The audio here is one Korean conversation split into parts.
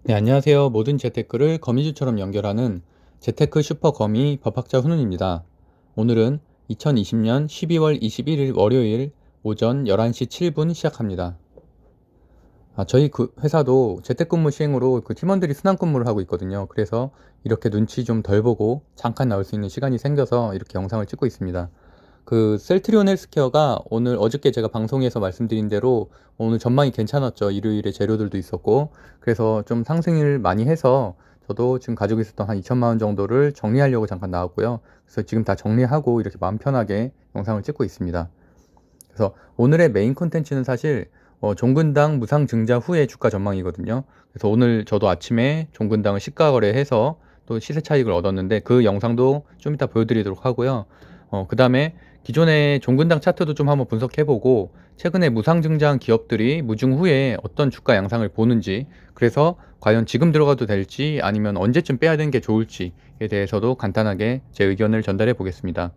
네, 안녕하세요. 모든 재테크를 거미줄처럼 연결하는 재테크 슈퍼 거미 법학자 훈훈입니다. 오늘은 2020년 12월 21일 월요일 오전 11시 7분 시작합니다. 저희 회사도 재택근무 시행으로 팀원들이 순환근무를 하고 있거든요. 그래서 이렇게 눈치 좀 덜 보고 잠깐 나올 수 있는 시간이 생겨서 이렇게 영상을 찍고 있습니다. 셀트리온 헬스케어가 어저께 제가 방송에서 말씀드린 대로 오늘 전망이 괜찮았죠. 일요일에 재료들도 있었고. 그래서 좀 상승을 많이 해서 저도 지금 가지고 있었던 한 2천만 원 정도를 정리하려고 잠깐 나왔고요. 그래서 지금 다 정리하고 이렇게 마음 편하게 영상을 찍고 있습니다. 그래서 오늘의 메인 콘텐츠는 사실 종근당 무상 증자 후의 주가 전망이거든요. 그래서 오늘 저도 아침에 종근당을 시가 거래해서 또 시세 차익을 얻었는데 그 영상도 좀 이따 보여드리도록 하고요. 그 다음에 기존의 종근당 차트도 좀 한번 분석해보고 최근에 무상 증자한 기업들이 무증 후에 어떤 주가 양상을 보는지, 그래서 과연 지금 들어가도 될지 아니면 언제쯤 빼야 되는 게 좋을지에 대해서도 간단하게 제 의견을 전달해 보겠습니다.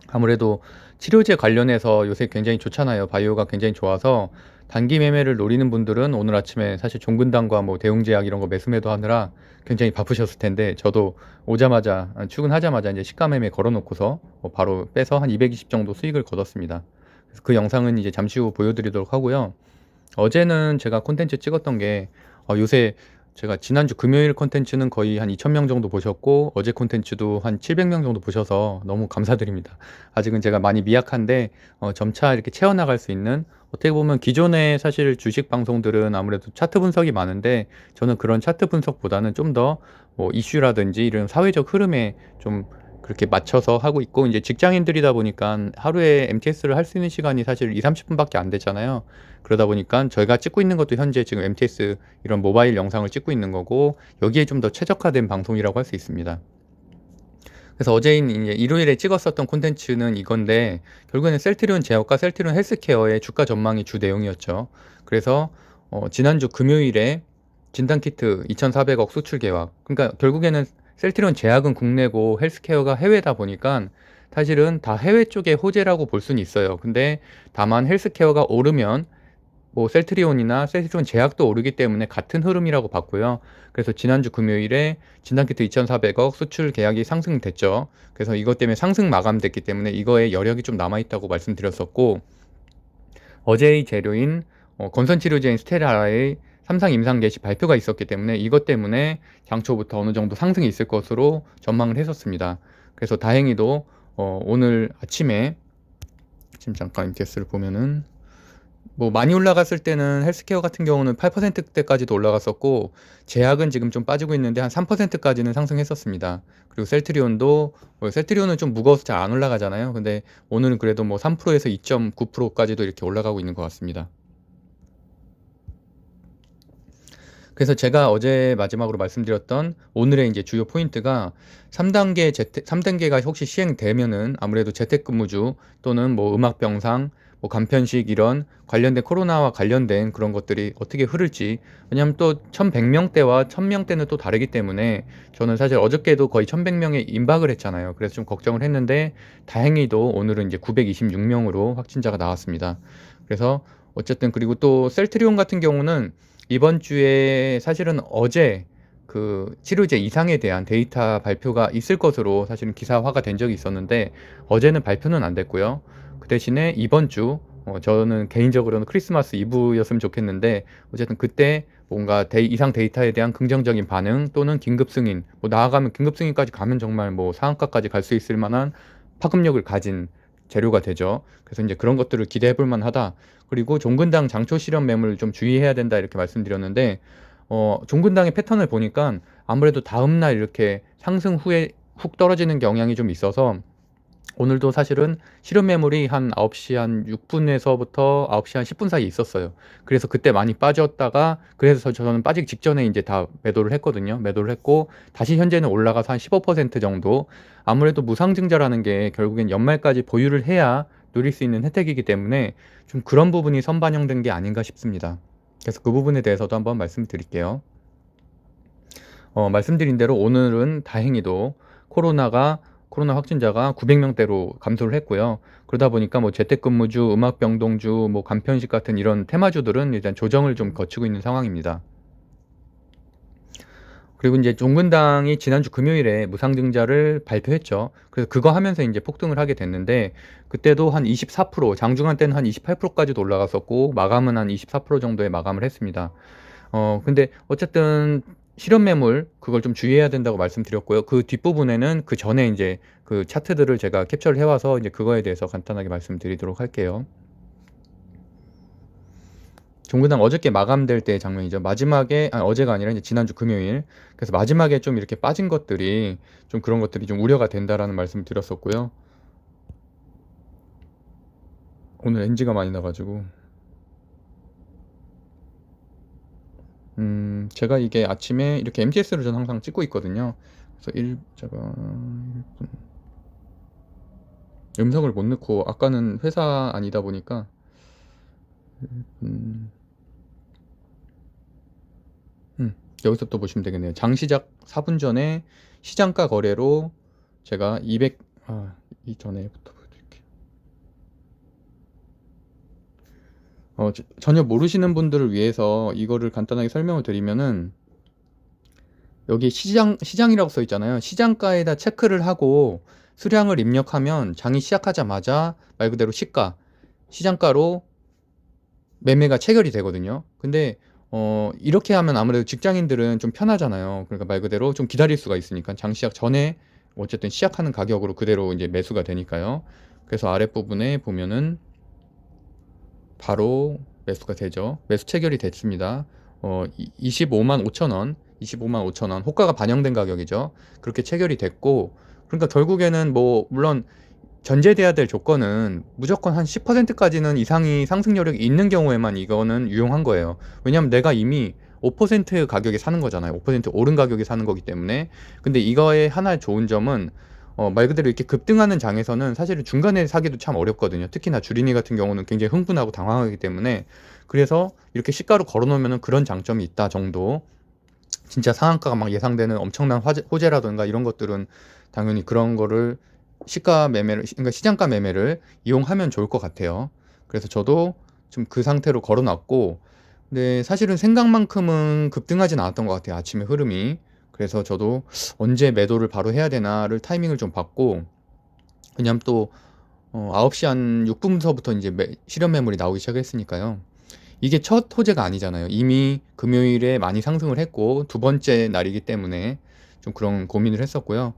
아무래도 치료제 관련해서 요새 굉장히 좋잖아요. 바이오가 굉장히 좋아서 단기 매매를 노리는 분들은 오늘 아침에 사실 종근당과 뭐 대웅제약 이런 거 매수매도 하느라 굉장히 바쁘셨을 텐데, 저도 오자마자 출근하자마자 이제 시가 매매 걸어 놓고서 바로 빼서 한 220 정도 수익을 거뒀습니다. 그래서 그 영상은 이제 잠시 후 보여드리도록 하고요. 어제는 제가 콘텐츠 찍었던 게 요새 제가 지난주 금요일 콘텐츠는 거의 한 2,000명 정도 보셨고 어제 콘텐츠도 한 700명 정도 보셔서 너무 감사드립니다. 아직은 제가 많이 미약한데 점차 이렇게 채워나갈 수 있는, 어떻게 보면 기존의 사실 주식 방송들은 아무래도 차트 분석이 많은데 저는 그런 차트 분석보다는 좀 더 뭐 이슈라든지 이런 사회적 흐름에 좀 그렇게 맞춰서 하고 있고, 이제 직장인들이다 보니까 하루에 MTS를 할 수 있는 시간이 사실 2, 30분밖에 안 되잖아요. 그러다 보니까 저희가 찍고 있는 것도 현재 지금 MTS 이런 모바일 영상을 찍고 있는 거고, 여기에 좀 더 최적화된 방송이라고 할 수 있습니다. 그래서 어제인 이제 일요일에 찍었었던 콘텐츠는 이건데, 결국에는 셀트리온 제약과 셀트리온 헬스케어의 주가 전망이 주 내용이었죠. 그래서 지난주 금요일에 진단키트 2,400억 수출 계획, 그러니까 결국에는 셀트리온 제약은 국내고 헬스케어가 해외다 보니까 사실은 다 해외 쪽의 호재라고 볼 수는 있어요. 근데 다만 헬스케어가 오르면 뭐 셀트리온이나 셀트리온 제약도 오르기 때문에 같은 흐름이라고 봤고요. 그래서 지난주 금요일에 진단키트 2,400억 수출 계약이 상승됐죠. 그래서 이것 때문에 상승 마감됐기 때문에 이거에 여력이 좀 남아있다고 말씀드렸었고, 어제의 재료인 건선치료제인 스테라의 3상 임상 개시 발표가 있었기 때문에 이것 때문에 장초부터 어느 정도 상승이 있을 것으로 전망을 했었습니다. 그래서 다행히도 오늘 아침에 지금 잠깐 MTS를 보면은 뭐 많이 올라갔을 때는 헬스케어 같은 경우는 8%대까지도 올라갔었고, 제약은 지금 좀 빠지고 있는데 한 3%까지는 상승했었습니다. 그리고 셀트리온도 셀트리온은 좀 무거워서 잘 안 올라가잖아요. 근데 오늘은 그래도 뭐 3%에서 2.9%까지도 이렇게 올라가고 있는 것 같습니다. 그래서 제가 어제 마지막으로 말씀드렸던 오늘의 이제 주요 포인트가 3단계가 혹시 시행되면은 아무래도 재택근무주 또는 뭐 음악병상, 뭐 간편식 이런 관련된 코로나와 관련된 그런 것들이 어떻게 흐를지, 왜냐하면 또 1100명대와 1000명대는 또 다르기 때문에 저는 사실 어저께도 거의 1100명에 임박을 했잖아요. 그래서 좀 걱정을 했는데 다행히도 오늘은 이제 926명으로 확진자가 나왔습니다. 그래서 어쨌든, 그리고 또 셀트리온 같은 경우는 이번 주에 사실은 어제 치료제 이상에 대한 데이터 발표가 있을 것으로 사실은 기사화가 된 적이 있었는데 어제는 발표는 안 됐고요. 그 대신에 이번 주 저는 개인적으로는 크리스마스 이브였으면 좋겠는데, 어쨌든 그때 뭔가 이상 데이터에 대한 긍정적인 반응 또는 긴급 승인, 뭐 나아가면 긴급 승인까지 가면 정말 뭐 상한가까지 갈 수 있을 만한 파급력을 가진 재료가 되죠. 그래서 이제 그런 것들을 기대해 볼 만하다. 그리고 종근당 장초 실현 매물 좀 주의해야 된다 이렇게 말씀드렸는데, 종근당의 패턴을 보니까 아무래도 다음날 이렇게 상승 후에 훅 떨어지는 경향이 좀 있어서 오늘도 사실은 실현 매물이 한 9시 한 6분에서부터 9시 한 10분 사이에 있었어요. 그래서 그때 많이 빠졌다가, 그래서 저는 빠지기 직전에 이제 다 매도를 했거든요. 매도를 했고 다시 현재는 올라가서 한 15% 정도. 아무래도 무상증자라는 게 결국엔 연말까지 보유를 해야 누릴 수 있는 혜택이기 때문에 좀 그런 부분이 선반영된 게 아닌가 싶습니다. 그래서 그 부분에 대해서도 한번 말씀드릴게요. 말씀드린 대로 오늘은 다행히도 코로나 확진자가 900명대로 감소를 했고요. 그러다 보니까 뭐 재택근무주, 음악병동주, 뭐 간편식 같은 이런 테마주들은 일단 조정을 좀 거치고 있는 상황입니다. 그리고 이제 종근당이 지난주 금요일에 무상증자를 발표했죠. 그래서 그거 하면서 이제 폭등을 하게 됐는데, 그때도 한 24%, 장중한 때는 한 28%까지도 올라갔었고, 마감은 한 24% 정도에 마감을 했습니다. 근데 어쨌든 실현 매물 그걸 좀 주의해야 된다고 말씀드렸고요. 그 뒷부분에는 그 전에 이제 그 차트들을 제가 캡처를 해와서 이제 그거에 대해서 간단하게 말씀드리도록 할게요. 종근당 어저께 마감될 때의 장면이죠. 마지막에, 어제가 아니라 이제 지난주 금요일. 그래서 마지막에 좀 이렇게 빠진 것들이 좀 그런 것들이 좀 우려가 된다라는 말씀을 드렸었고요. 오늘 NG가 많이 나가지고. 제가 이게 아침에 이렇게 MTS를 저는 항상 찍고 있거든요. 그래서 제가 음성을 못 넣고, 아까는 회사 아니다 보니까, 음, 여기서 또 보시면 되겠네요. 장시작 4분 전에 시장가 거래로 제가 200, 이 전에부터 보여드릴게요. 전혀 모르시는 분들을 위해서 이거를 간단하게 설명을 드리면은, 여기 시장이라고 써 있잖아요. 시장가에다 체크를 하고 수량을 입력하면 장이 시작하자마자 말 그대로 시장가로 매매가 체결이 되거든요. 근데 이렇게 하면 아무래도 직장인들은 좀 편하잖아요. 그러니까 말 그대로 좀 기다릴 수가 있으니까 장 시작 전에 어쨌든 시작하는 가격으로 그대로 이제 매수가 되니까요. 그래서 아랫부분에 보면은 바로 매수가 되죠. 매수 체결이 됐습니다. 25만 5천 원, 25만 5천 원, 호가가 반영된 가격이죠. 그렇게 체결이 됐고, 그러니까 결국에는 뭐 물론 전제돼야 될 조건은 무조건 한 10%까지는 이상이 상승 여력이 있는 경우에만 이거는 유용한 거예요. 왜냐하면 내가 이미 5% 가격에 사는 거잖아요. 5% 오른 가격에 사는 거기 때문에. 근데 이거의 하나의 좋은 점은 말 그대로 이렇게 급등하는 장에서는 사실은 중간에 사기도 참 어렵거든요. 특히나 주린이 같은 경우는 굉장히 흥분하고 당황하기 때문에. 그래서 이렇게 시가로 걸어 놓으면 그런 장점이 있다 정도. 진짜 상한가가 막 예상되는 엄청난 호재라든가 이런 것들은 당연히 그런 거를 그러니까 시장가 매매를 이용하면 좋을 것 같아요. 그래서 저도 좀 그 상태로 걸어놨고, 근데 사실은 생각만큼은 급등하진 않았던 것 같아요. 아침에 흐름이. 그래서 저도 언제 매도를 바로 해야 되나를 타이밍을 좀 봤고, 왜냐면 또 9시 한 6분서부터 이제 실현 매물이 나오기 시작했으니까요. 이게 첫 호재가 아니잖아요. 이미 금요일에 많이 상승을 했고 두 번째 날이기 때문에 좀 그런 고민을 했었고요.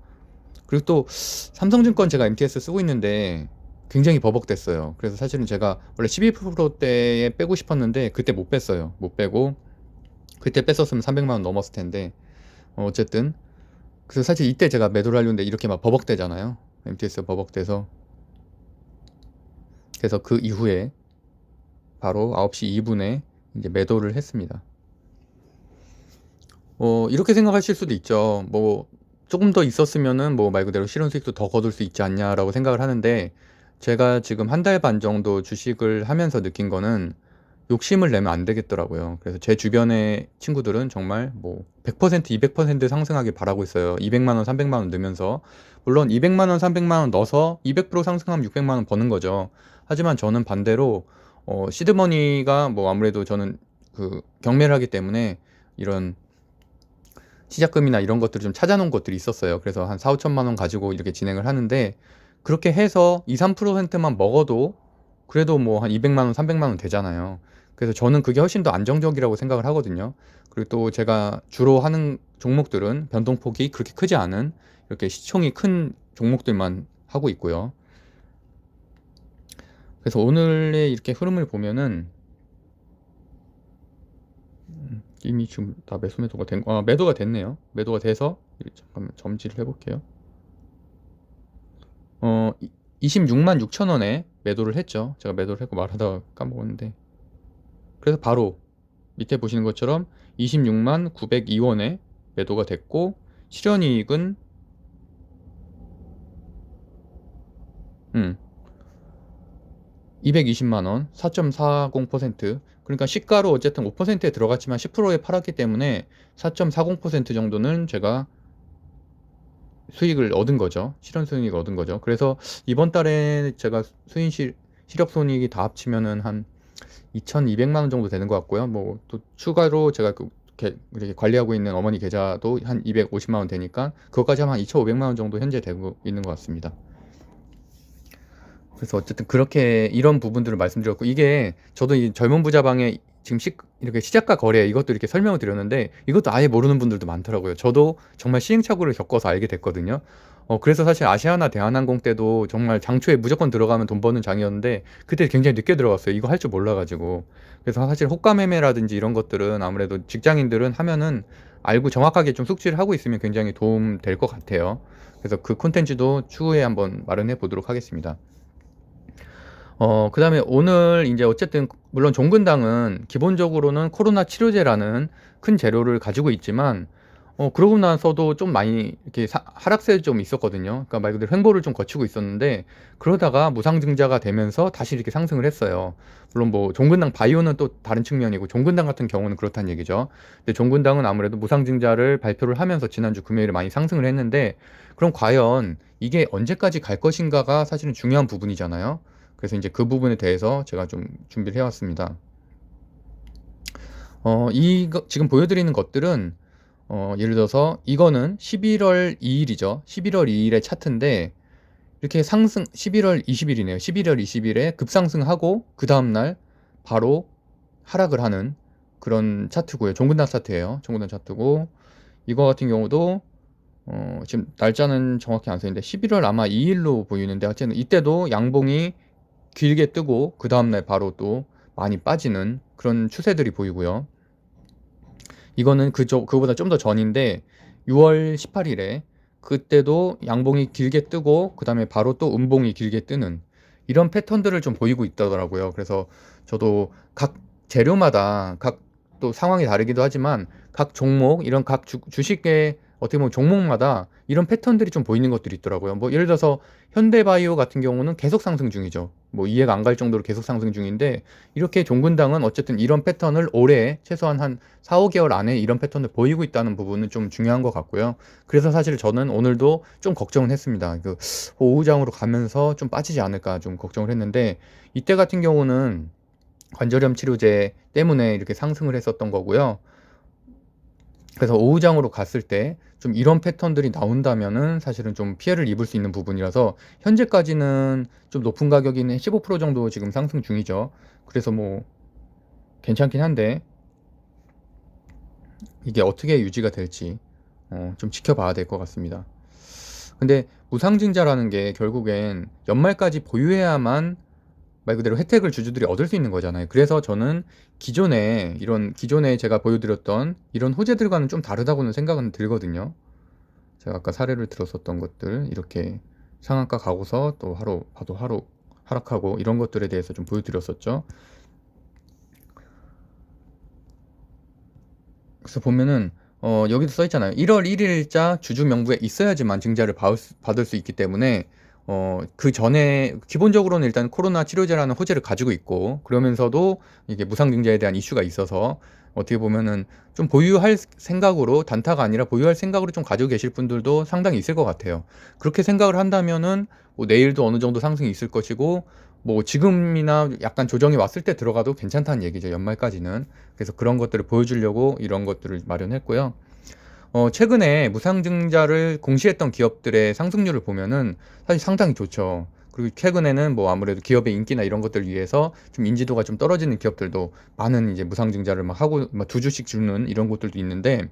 그리고 또 삼성증권 제가 MTS 쓰고 있는데 굉장히 버벅댔어요. 그래서 사실은 제가 원래 12%대에 빼고 싶었는데 그때 못 뺐어요. 못 빼고 그때 뺐었으면 300만 원 넘었을 텐데, 어쨌든 그래서 사실 이때 제가 매도를 하려는데 이렇게 막 버벅대잖아요. MTS 버벅대서. 그래서 그 이후에 바로 9시 2분에 이제 매도를 했습니다. 이렇게 생각하실 수도 있죠. 뭐 조금 더 있었으면은 뭐 말 그대로 실현 수익도 더 거둘 수 있지 않냐라고 생각을 하는데, 제가 지금 한 달 반 정도 주식을 하면서 느낀 거는 욕심을 내면 안 되겠더라고요. 그래서 제 주변의 친구들은 정말 뭐 100%, 200% 상승하길 바라고 있어요. 200만 원, 300만 원 넣으면서. 물론 200만 원, 300만 원 넣어서 200% 상승하면 600만 원 버는 거죠. 하지만 저는 반대로 시드머니가 뭐 아무래도 저는 그 경매를 하기 때문에 이런 시작금이나 이런 것들을 좀 찾아놓은 것들이 있었어요. 그래서 한 4, 5천만 원 가지고 이렇게 진행을 하는데, 그렇게 해서 2, 3%만 먹어도 그래도 뭐 한 200만 원, 300만 원 되잖아요. 그래서 저는 그게 훨씬 더 안정적이라고 생각을 하거든요. 그리고 또 제가 주로 하는 종목들은 변동폭이 그렇게 크지 않은 이렇게 시총이 큰 종목들만 하고 있고요. 그래서 오늘의 이렇게 흐름을 보면은 이미 지금 다 매도가 됐네요. 매도가 돼서 잠깐만 점지를 해볼게요. 26만 6천 원에 매도를 했죠. 제가 매도를 했고 말하다가 까먹었는데, 그래서 바로 밑에 보시는 것처럼 26만 902원에 매도가 됐고, 실현이익은 220만 원, 4.40%. 그러니까 시가로 어쨌든 5%에 들어갔지만 10%에 팔았기 때문에 4.40% 정도는 제가 수익을 얻은 거죠. 실현 수익을 얻은 거죠. 그래서 이번 달에 제가 시력 손익이 다 합치면은 한 2,200만 원 정도 되는 것 같고요. 뭐 또 추가로 제가 그 이렇게 관리하고 있는 어머니 계좌도 한 250만 원 되니까 그것까지 하면 한 2,500만 원 정도 현재 되고 있는 것 같습니다. 그래서 어쨌든 그렇게 이런 부분들을 말씀드렸고, 이게 저도 이 젊은 부자방에 지금 이렇게 시작과 거래 이것도 이렇게 설명을 드렸는데 이것도 아예 모르는 분들도 많더라고요. 저도 정말 시행착오를 겪어서 알게 됐거든요. 그래서 사실 아시아나 대한항공 때도 정말 장초에 무조건 들어가면 돈 버는 장이었는데 그때 굉장히 늦게 들어갔어요. 이거 할 줄 몰라가지고. 그래서 사실 호가 매매라든지 이런 것들은 아무래도 직장인들은 하면은 알고 정확하게 좀 숙지를 하고 있으면 굉장히 도움 될 것 같아요. 그래서 그 콘텐츠도 추후에 한번 마련해 보도록 하겠습니다. 그다음에 오늘 이제 어쨌든 물론 종근당은 기본적으로는 코로나 치료제라는 큰 재료를 가지고 있지만, 그러고 나서도 좀 많이 이렇게 하락세가 좀 있었거든요. 그러니까 말 그대로 횡보를 좀 거치고 있었는데 그러다가 무상증자가 되면서 다시 이렇게 상승을 했어요. 물론 뭐 종근당 바이오는 또 다른 측면이고 종근당 같은 경우는 그렇다는 얘기죠. 근데 종근당은 아무래도 무상증자를 발표를 하면서 지난주 금요일에 많이 상승을 했는데, 그럼 과연 이게 언제까지 갈 것인가가 사실은 중요한 부분이잖아요. 그래서 이제 그 부분에 대해서 제가 좀 준비를 해왔습니다. 이거 지금 보여드리는 것들은 예를 들어서 이거는 11월 2일이죠. 11월 2일의 차트인데 이렇게 11월 20일이네요. 11월 20일에 급상승하고 그 다음날 바로 하락을 하는 그런 차트고요. 종근당 차트예요. 종근당 차트고, 이거 같은 경우도 지금 날짜는 정확히 안 써있는데 11월 아마 2일로 보이는데, 어쨌든 이때도 양봉이 길게 뜨고 그 다음날 바로 또 많이 빠지는 그런 추세들이 보이고요. 이거는 그거보다 좀 더 전인데 6월 18일에 그때도 양봉이 길게 뜨고 그 다음에 바로 또 음봉이 길게 뜨는 이런 패턴들을 좀 보이고 있더라고요. 그래서 저도 각 재료마다 각 또 상황이 다르기도 하지만 각 종목, 이런 각 주식의 어떻게 보면 종목마다 이런 패턴들이 좀 보이는 것들이 있더라고요. 뭐 예를 들어서 현대바이오 같은 경우는 계속 상승 중이죠. 뭐 이해가 안 갈 정도로 계속 상승 중인데, 이렇게 종근당은 어쨌든 이런 패턴을 올해 최소한 한 4, 5개월 안에 이런 패턴을 보이고 있다는 부분은 좀 중요한 것 같고요. 그래서 사실 저는 오늘도 좀 걱정은 했습니다. 그 오후장으로 가면서 좀 빠지지 않을까 좀 걱정을 했는데, 이때 같은 경우는 관절염 치료제 때문에 이렇게 상승을 했었던 거고요. 그래서 오후장으로 갔을 때 좀 이런 패턴들이 나온다면은 사실은 좀 피해를 입을 수 있는 부분이라서, 현재까지는 좀 높은 가격이는 15% 정도 지금 상승 중이죠. 그래서 뭐 괜찮긴 한데 이게 어떻게 유지가 될지 좀 지켜봐야 될 것 같습니다. 근데 무상증자라는 게 결국엔 연말까지 보유해야만 말 그대로 혜택을 주주들이 얻을 수 있는 거잖아요. 그래서 저는 기존에 제가 보여드렸던 이런 호재들과는 좀 다르다고는 생각은 들거든요. 제가 아까 사례를 들었었던 것들, 이렇게 상한가 가고서 또 하루 하락하고 이런 것들에 대해서 좀 보여드렸었죠. 그래서 보면은 여기도 써 있잖아요. 1월 1일자 주주 명부에 있어야지만 증자를 받을 수 있기 때문에 그 전에 기본적으로는 일단 코로나 치료제라는 호재를 가지고 있고, 그러면서도 이게 무상증자에 대한 이슈가 있어서 어떻게 보면은 좀 보유할 생각으로, 단타가 아니라 보유할 생각으로 좀 가지고 계실 분들도 상당히 있을 것 같아요. 그렇게 생각을 한다면은 뭐 내일도 어느 정도 상승이 있을 것이고, 뭐 지금이나 약간 조정이 왔을 때 들어가도 괜찮다는 얘기죠, 연말까지는. 그래서 그런 것들을 보여주려고 이런 것들을 마련했고요. 최근에 무상증자를 공시했던 기업들의 상승률을 보면은 사실 상당히 좋죠. 그리고 최근에는 뭐 아무래도 기업의 인기나 이런 것들을 위해서 좀 인지도가 좀 떨어지는 기업들도 많은 이제 무상증자를 막 하고 막 2주씩 주는 이런 곳들도 있는데,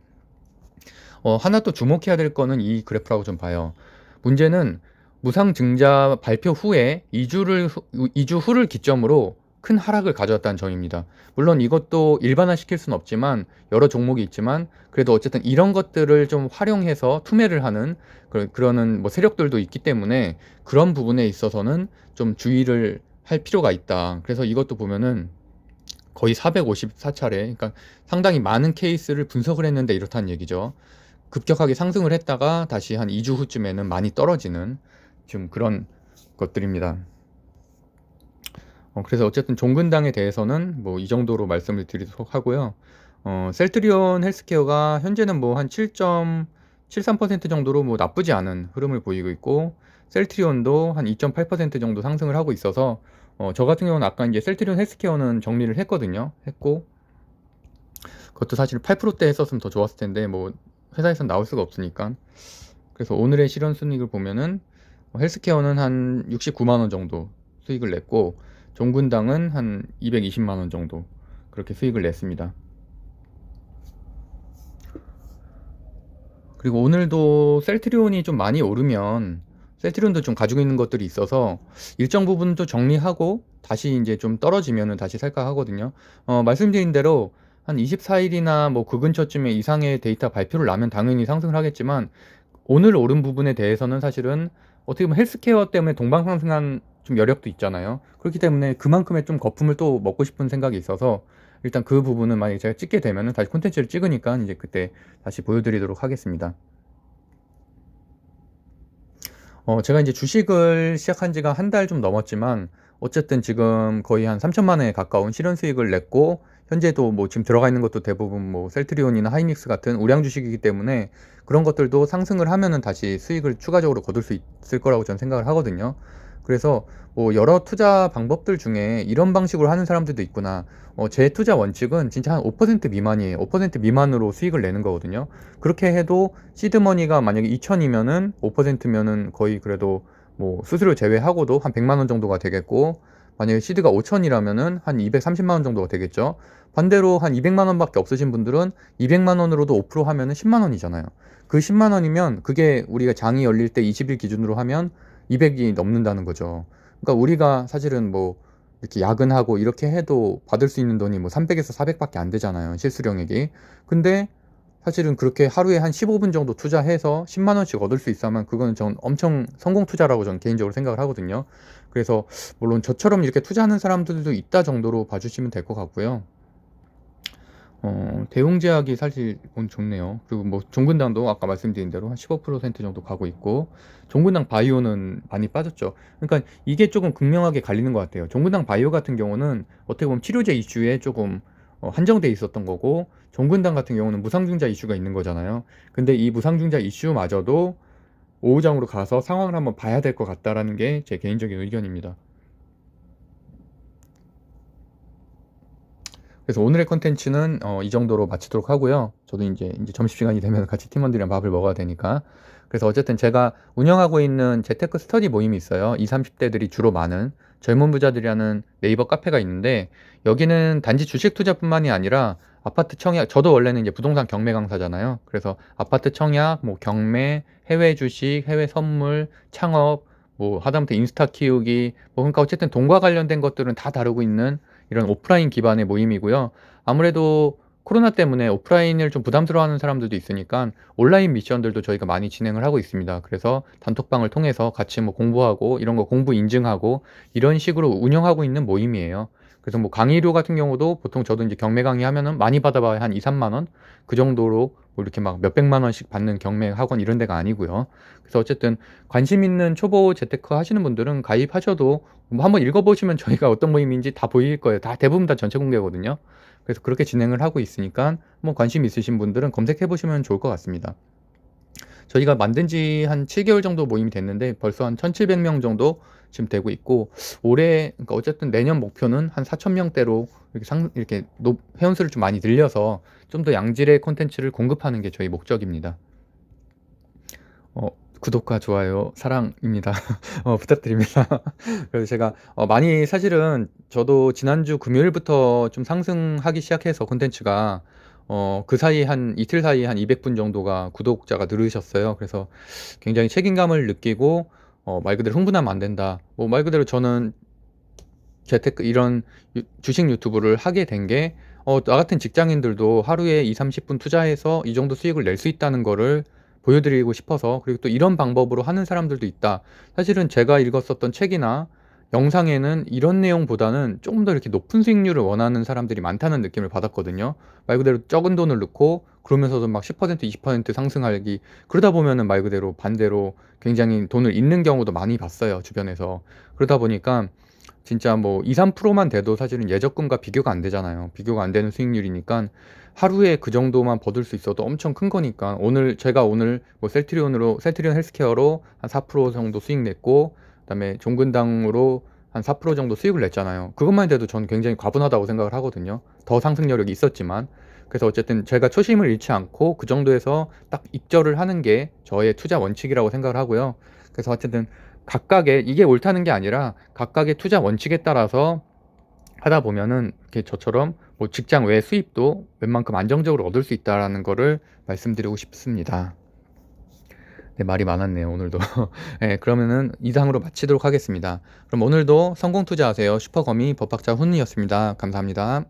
하나 또 주목해야 될 거는 이 그래프라고 좀 봐요. 문제는 무상증자 발표 후에 2주 후를 기점으로 큰 하락을 가져왔다는 점입니다. 물론 이것도 일반화시킬 수는 없지만 여러 종목이 있지만, 그래도 어쨌든 이런 것들을 좀 활용해서 투매를 하는 그러는 뭐 세력들도 있기 때문에 그런 부분에 있어서는 좀 주의를 할 필요가 있다. 그래서 이것도 보면은 거의 454차례, 그러니까 상당히 많은 케이스를 분석을 했는데 이렇다는 얘기죠. 급격하게 상승을 했다가 다시 한 2주 후쯤에는 많이 떨어지는 지금 그런 것들입니다. 그래서 어쨌든 종근당에 대해서는 뭐 이 정도로 말씀을 드리도록 하고요. 셀트리온 헬스케어가 현재는 뭐 한 7.73% 정도로 뭐 나쁘지 않은 흐름을 보이고 있고, 셀트리온도 한 2.8% 정도 상승을 하고 있어서 저 같은 경우는 아까 이제 셀트리온 헬스케어는 정리를 했거든요. 했고, 그것도 사실 8%대 했었으면 더 좋았을 텐데 뭐 회사에선 나올 수가 없으니까. 그래서 오늘의 실현 순이익을 보면은 헬스케어는 한 69만 원 정도 수익을 냈고 종근당은 한 220만 원 정도 그렇게 수익을 냈습니다. 그리고 오늘도 셀트리온이 좀 많이 오르면 셀트리온도 좀 가지고 있는 것들이 있어서 일정 부분도 정리하고 다시 이제 좀 떨어지면은 다시 살까 하거든요. 말씀드린 대로 한 24일이나 뭐 그 근처쯤에 이상의 데이터 발표를 나면 당연히 상승을 하겠지만 오늘 오른 부분에 대해서는 사실은 어떻게 보면 헬스케어 때문에 동방상승한 좀 여력도 있잖아요. 그렇기 때문에 그만큼의 좀 거품을 또 먹고 싶은 생각이 있어서 일단 그 부분은 만약에 제가 찍게 되면은 다시 콘텐츠를 찍으니까 이제 그때 다시 보여드리도록 하겠습니다. 제가 이제 주식을 시작한 지가 한 달 좀 넘었지만 어쨌든 지금 거의 한 3천만 원에 가까운 실현 수익을 냈고 현재도 뭐 지금 들어가 있는 것도 대부분 뭐 셀트리온이나 하이닉스 같은 우량 주식이기 때문에 그런 것들도 상승을 하면은 다시 수익을 추가적으로 거둘 수 있을 거라고 저는 생각을 하거든요. 그래서 뭐 여러 투자 방법들 중에 이런 방식으로 하는 사람들도 있구나. 제 투자 원칙은 진짜 한 5% 미만이에요. 5% 미만으로 수익을 내는 거거든요. 그렇게 해도 시드머니가 만약에 2천이면은 5%면은 거의 그래도 뭐 수수료 제외하고도 한 100만 원 정도가 되겠고 만약에 시드가 5천이라면은 한 230만 원 정도가 되겠죠. 반대로 한 200만 원밖에 없으신 분들은 200만 원으로도 5% 하면은 10만 원이잖아요. 그 10만 원이면 그게 우리가 장이 열릴 때 20일 기준으로 하면 200이 넘는다는 거죠. 그러니까 우리가 사실은 뭐 이렇게 야근하고 이렇게 해도 받을 수 있는 돈이 뭐 300에서 400밖에 안 되잖아요. 실수령액이. 근데 사실은 그렇게 하루에 한 15분 정도 투자해서 10만 원씩 얻을 수 있으면 그거는 전 엄청 성공 투자라고 저는 개인적으로 생각을 하거든요. 그래서 물론 저처럼 이렇게 투자하는 사람들도 있다 정도로 봐주시면 될 것 같고요. 대웅제약이 사실 오늘 좋네요. 그리고 뭐 종근당도 아까 말씀드린 대로 한 15% 정도 가고 있고 종근당 바이오는 많이 빠졌죠. 그러니까 이게 조금 극명하게 갈리는 것 같아요. 종근당 바이오 같은 경우는 어떻게 보면 치료제 이슈에 조금 한정돼 있었던 거고 종근당 같은 경우는 무상증자 이슈가 있는 거잖아요. 근데 이 무상증자 이슈마저도 오후장으로 가서 상황을 한번 봐야 될 것 같다라는 게 제 개인적인 의견입니다. 그래서 오늘의 컨텐츠는 이 정도로 마치도록 하고요. 저도 이제 점심시간이 되면 같이 팀원들이랑 밥을 먹어야 되니까. 그래서 어쨌든 제가 운영하고 있는 재테크 스터디 모임이 있어요. 20, 30대들이 주로 많은 젊은 부자들이라는 네이버 카페가 있는데 여기는 단지 주식 투자뿐만이 아니라 아파트 청약, 저도 원래는 이제 부동산 경매 강사잖아요. 그래서 아파트 청약, 뭐 경매, 해외 주식, 해외 선물, 창업, 뭐 하다못해 인스타 키우기, 뭐 그러니까 어쨌든 돈과 관련된 것들은 다 다루고 있는 이런 오프라인 기반의 모임이고요. 아무래도 코로나 때문에 오프라인을 좀 부담스러워하는 사람들도 있으니까 온라인 미션들도 저희가 많이 진행을 하고 있습니다. 그래서 단톡방을 통해서 같이 뭐 공부하고 이런 거 공부 인증하고 이런 식으로 운영하고 있는 모임이에요. 그래서 뭐 강의료 같은 경우도 보통 저도 이제 경매 강의 하면은 많이 받아봐야 한 2, 3만 원? 그 정도로 뭐 이렇게 막 몇백만 원씩 받는 경매 학원 이런 데가 아니고요. 그래서 어쨌든 관심 있는 초보 재테크 하시는 분들은 가입하셔도 뭐 한번 읽어보시면 저희가 어떤 모임인지 다 보일 거예요. 다 대부분 다 전체 공개거든요. 그래서 그렇게 진행을 하고 있으니까 뭐 관심 있으신 분들은 검색해 보시면 좋을 것 같습니다. 저희가 만든 지 한 7개월 정도 모임이 됐는데 벌써 한 1,700명 정도 지금 되고 있고 올해 그러니까 어쨌든 내년 목표는 한 4,000명대로 이렇게 회원수를 좀 많이 늘려서 좀 더 양질의 콘텐츠를 공급하는 게 저희 목적입니다. 어, 구독과 좋아요 사랑입니다. 부탁드립니다. 그래서 제가 많이 사실은 저도 지난주 금요일부터 좀 상승하기 시작해서 콘텐츠가 그 사이 한 이틀 사이에 한 200분 정도가 구독자가 늘으셨어요. 그래서 굉장히 책임감을 느끼고 말 그대로 흥분하면 안 된다. 뭐 말 그대로 저는 재테크 이런 주식 유튜브를 하게 된 게 나 같은 직장인들도 하루에 2, 30분 투자해서 이 정도 수익을 낼 수 있다는 거를 보여드리고 싶어서 그리고 또 이런 방법으로 하는 사람들도 있다. 사실은 제가 읽었었던 책이나 영상에는 이런 내용보다는 조금 더 이렇게 높은 수익률을 원하는 사람들이 많다는 느낌을 받았거든요. 말 그대로 적은 돈을 넣고 그러면서도 막 10%, 20% 상승하기 그러다 보면은 말 그대로 반대로 굉장히 돈을 잃는 경우도 많이 봤어요. 주변에서. 그러다 보니까 진짜 뭐 2, 3%만 돼도 사실은 예적금과 비교가 안 되잖아요. 비교가 안 되는 수익률이니까 하루에 그 정도만 버을 수 있어도 엄청 큰 거니까 제가 오늘 뭐 셀트리온 헬스케어로 한 4% 정도 수익 냈고 그다음에 종근당으로 한 4% 정도 수익을 냈잖아요. 그것만 해도 저는 굉장히 과분하다고 생각을 하거든요. 더 상승 여력이 있었지만 그래서 어쨌든 제가 초심을 잃지 않고 그 정도에서 딱 입절을 하는 게 저의 투자 원칙이라고 생각을 하고요. 그래서 어쨌든 각각의 이게 옳다는 게 아니라 각각의 투자 원칙에 따라서 하다 보면은 이렇게 저처럼 뭐 직장 외 수입도 웬만큼 안정적으로 얻을 수 있다라는 거를 말씀드리고 싶습니다. 네, 말이 많았네요, 오늘도. 네, 그러면은 이상으로 마치도록 하겠습니다. 그럼 오늘도 성공 투자하세요. 슈퍼거미 법학자 훈이었습니다. 감사합니다.